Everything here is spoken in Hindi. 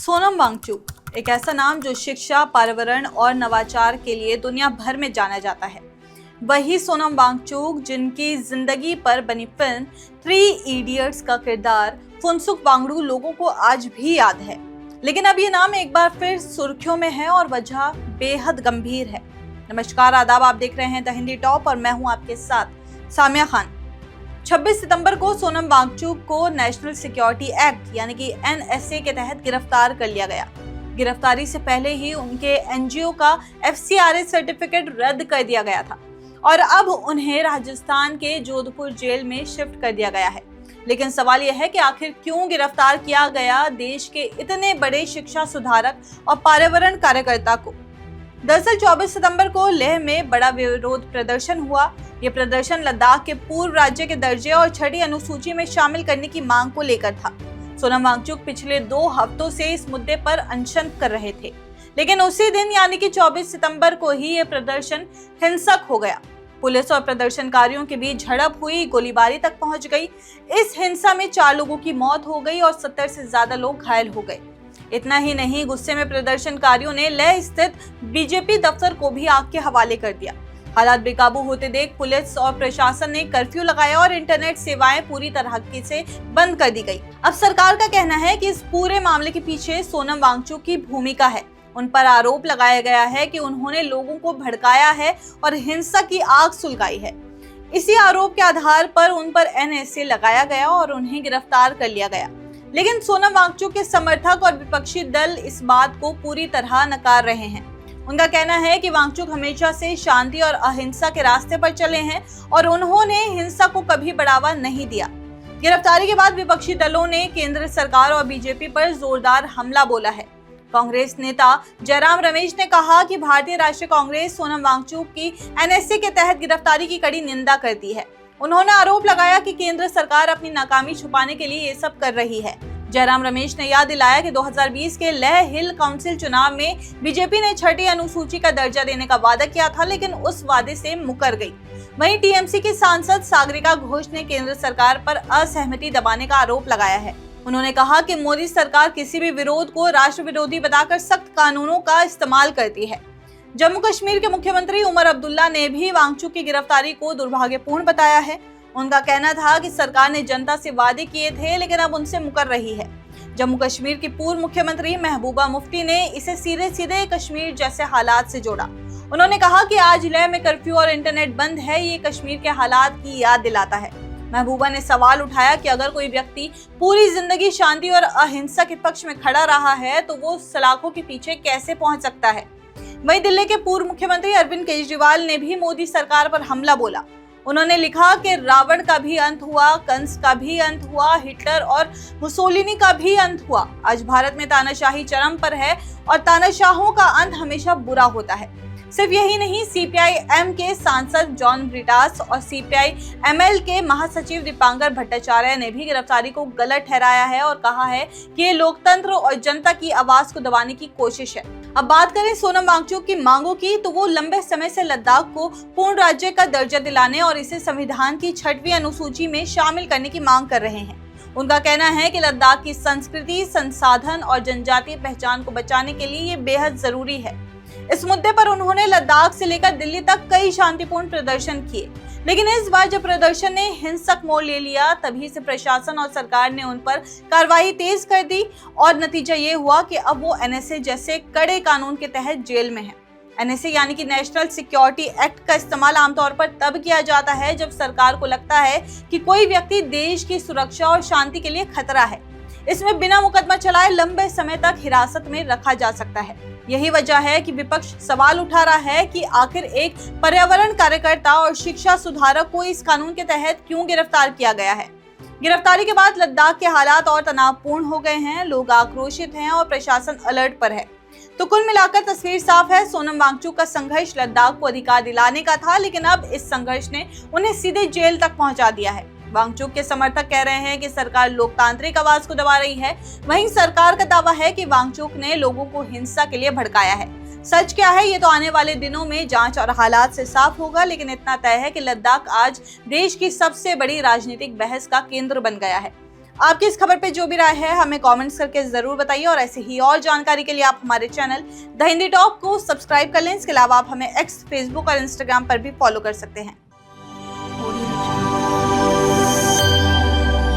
सोनम वांगचुक एक ऐसा नाम जो शिक्षा, पर्यावरण और नवाचार के लिए दुनिया भर में जाना जाता है। वही सोनम वांगचुक जिनकी जिंदगी पर बनी फिल्म 3 इडियट्स का किरदार फुनसुक वांगडू लोगों को आज भी याद है। लेकिन अब ये नाम एक बार फिर सुर्खियों में है और वजह बेहद गंभीर है। नमस्कार, आदाब, आप देख रहे हैं द हिंदी टॉप और मैं हूं आपके साथ सामिया खान। 26 सितंबर को सोनम वांगचुक को नेशनल सिक्योरिटी एक्ट यानी कि NSA के तहत गिरफ्तार कर लिया गया। गिरफ्तारी से पहले ही उनके NGO का FCRA सर्टिफिकेट रद्द कर दिया गया था और अब उन्हें राजस्थान के जोधपुर जेल में शिफ्ट कर दिया गया है। लेकिन सवाल यह है कि आखिर क्यों गिरफ्तार किया गया देश के इतने बड़े शिक्षा सुधारक और पर्यावरण कार्यकर्ता को। दरअसल 24 सितंबर को लेह में बड़ा विरोध प्रदर्शन हुआ। ये प्रदर्शन लद्दाख के पूर्व राज्य के दर्जे और 6ठी अनुसूची में शामिल करने की मांग को लेकर था। सोनम वांगचुक पिछले 2 हफ्तों से इस मुद्दे पर अनशन कर रहे थे, लेकिन उसी दिन यानी कि 24 सितंबर को ही ये प्रदर्शन हिंसक हो गया। पुलिस और प्रदर्शनकारियों के बीच झड़प हुई, गोलीबारी तक पहुंच गई। इस हिंसा में 4 लोगों की मौत हो गई और 70 से ज्यादा लोग घायल हो गए। इतना ही नहीं, गुस्से में प्रदर्शनकारियों ने लेह स्थित बीजेपी दफ्तर को भी आग के हवाले कर दिया। हालात बेकाबू होते देख पुलिस और प्रशासन ने कर्फ्यू लगाया और इंटरनेट सेवाएं पूरी तरह से बंद कर दी गई। अब सरकार का कहना है कि इस पूरे मामले के पीछे सोनम वांगचुक की भूमिका है। उन पर आरोप लगाया गया है कि उन्होंने लोगों को भड़काया है और हिंसा की आग सुलगाई है। इसी आरोप के आधार पर उन पर NSA लगाया गया और उन्हें गिरफ्तार कर लिया गया। लेकिन सोनम वांगचुक के समर्थक और विपक्षी दल इस बात को पूरी तरह नकार रहे हैं। उनका कहना है कि वांगचुक हमेशा से शांति और अहिंसा के रास्ते पर चले हैं और उन्होंने हिंसा को कभी बढ़ावा नहीं दिया। गिरफ्तारी के बाद विपक्षी दलों ने केंद्र सरकार और बीजेपी पर जोरदार हमला बोला है। कांग्रेस नेता जयराम रमेश ने कहा कि भारतीय राष्ट्रीय कांग्रेस सोनम वांगचुक की NSA के तहत गिरफ्तारी की कड़ी निंदा करती है। उन्होंने आरोप लगाया कि केंद्र सरकार अपनी नाकामी छुपाने के लिए ये सब कर रही है। जयराम रमेश ने याद दिलाया कि 2020 के लेह हिल काउंसिल चुनाव में बीजेपी ने 6ठी अनुसूची का दर्जा देने का वादा किया था, लेकिन उस वादे से मुकर गई। वहीं TMC की सांसद सागरिका घोष ने केंद्र सरकार पर असहमति दबाने का आरोप लगाया है। उन्होंने कहा कि मोदी सरकार किसी भी विरोध को राष्ट्र विरोधी बताकर सख्त कानूनों का इस्तेमाल करती है। जम्मू कश्मीर के मुख्यमंत्री उमर अब्दुल्ला ने भी वांगचुक की गिरफ्तारी को दुर्भाग्यपूर्ण बताया है। उनका कहना था कि सरकार ने जनता से वादे किए थे, लेकिन अब उनसे मुकर रही है। जम्मू कश्मीर की पूर्व मुख्यमंत्री महबूबा मुफ्ती ने इसे सीधे सीधे कश्मीर जैसे हालात से जोड़ा। उन्होंने कहा कि आज लेह में कर्फ्यू और इंटरनेट बंद है, ये कश्मीर के हालात की याद दिलाता है। महबूबा ने सवाल उठाया कि अगर कोई व्यक्ति पूरी जिंदगी शांति और अहिंसा के पक्ष में खड़ा रहा है तो वो सलाखों के पीछे कैसे पहुंच सकता है। वहीं दिल्ली के पूर्व मुख्यमंत्री अरविंद केजरीवाल ने भी मोदी सरकार पर हमला बोला। उन्होंने लिखा कि रावण का भी अंत हुआ, कंस का भी अंत हुआ, हिटलर और मुसोलिनी का भी अंत हुआ। आज भारत में तानाशाही चरम पर है और तानाशाहों का अंत हमेशा बुरा होता है। सिर्फ यही नहीं, CPI-M के सांसद जॉन ब्रिटास और CPI-ML के महासचिव दीपांकर भट्टाचार्य ने भी गिरफ्तारी को गलत ठहराया है और कहा है कि ये लोकतंत्र और जनता की आवाज को दबाने की कोशिश है। अब बात करें सोनम वांगचुक की मांगों की, तो वो लंबे समय से लद्दाख को पूर्ण राज्य का दर्जा दिलाने और इसे संविधान की 6वीं अनुसूची में शामिल करने की मांग कर रहे हैं। उनका कहना है कि लद्दाख की संस्कृति, संसाधन और जनजातीय पहचान को बचाने के लिए ये बेहद जरूरी है। इस मुद्दे पर उन्होंने लद्दाख से लेकर दिल्ली तक कई शांतिपूर्ण प्रदर्शन किए, लेकिन इस बार जब प्रदर्शन ने हिंसक मोड़ ले लिया, तभी से प्रशासन और सरकार ने उन पर कार्रवाई तेज कर दी और नतीजा ये हुआ कि अब वो NSA जैसे कड़े कानून के तहत जेल में है। NSA यानी कि नेशनल सिक्योरिटी एक्ट का इस्तेमाल आमतौर पर तब किया जाता है जब सरकार को लगता है कि कोई व्यक्ति देश की सुरक्षा और शांति के लिए खतरा है। इसमें बिना मुकदमा चलाए लंबे समय तक हिरासत में रखा जा सकता है। यही वजह है कि विपक्ष सवाल उठा रहा है कि आखिर एक पर्यावरण कार्यकर्ता और शिक्षा सुधारक को इस कानून के तहत क्यों गिरफ्तार किया गया है। गिरफ्तारी के बाद लद्दाख के हालात और तनावपूर्ण हो गए हैं, लोग आक्रोशित हैं और प्रशासन अलर्ट पर है। तो कुल मिलाकर तस्वीर साफ है, सोनम वांगचुक का संघर्ष लद्दाख को अधिकार दिलाने का था, लेकिन अब इस संघर्ष ने उन्हें सीधे जेल तक पहुंचा दिया है। वांगचुक के समर्थक कह रहे हैं कि सरकार लोकतांत्रिक आवाज को दबा रही है। वहीं सरकार का दावा है कि वांगचुक ने लोगों को हिंसा के लिए भड़काया है। सच क्या है ये तो आने वाले दिनों में जांच और हालात से साफ होगा, लेकिन इतना तय है कि लद्दाख आज देश की सबसे बड़ी राजनीतिक बहस का केंद्र बन गया है। आपकी इस खबर पे जो भी राय है हमें कमेंट्स करके जरूर बताइए और ऐसे ही और जानकारी के लिए आप हमारे चैनल द हिंदी टॉप को सब्सक्राइब कर लें। इसके अलावा आप हमें एक्स, फेसबुक और इंस्टाग्राम पर भी फॉलो कर सकते हैं।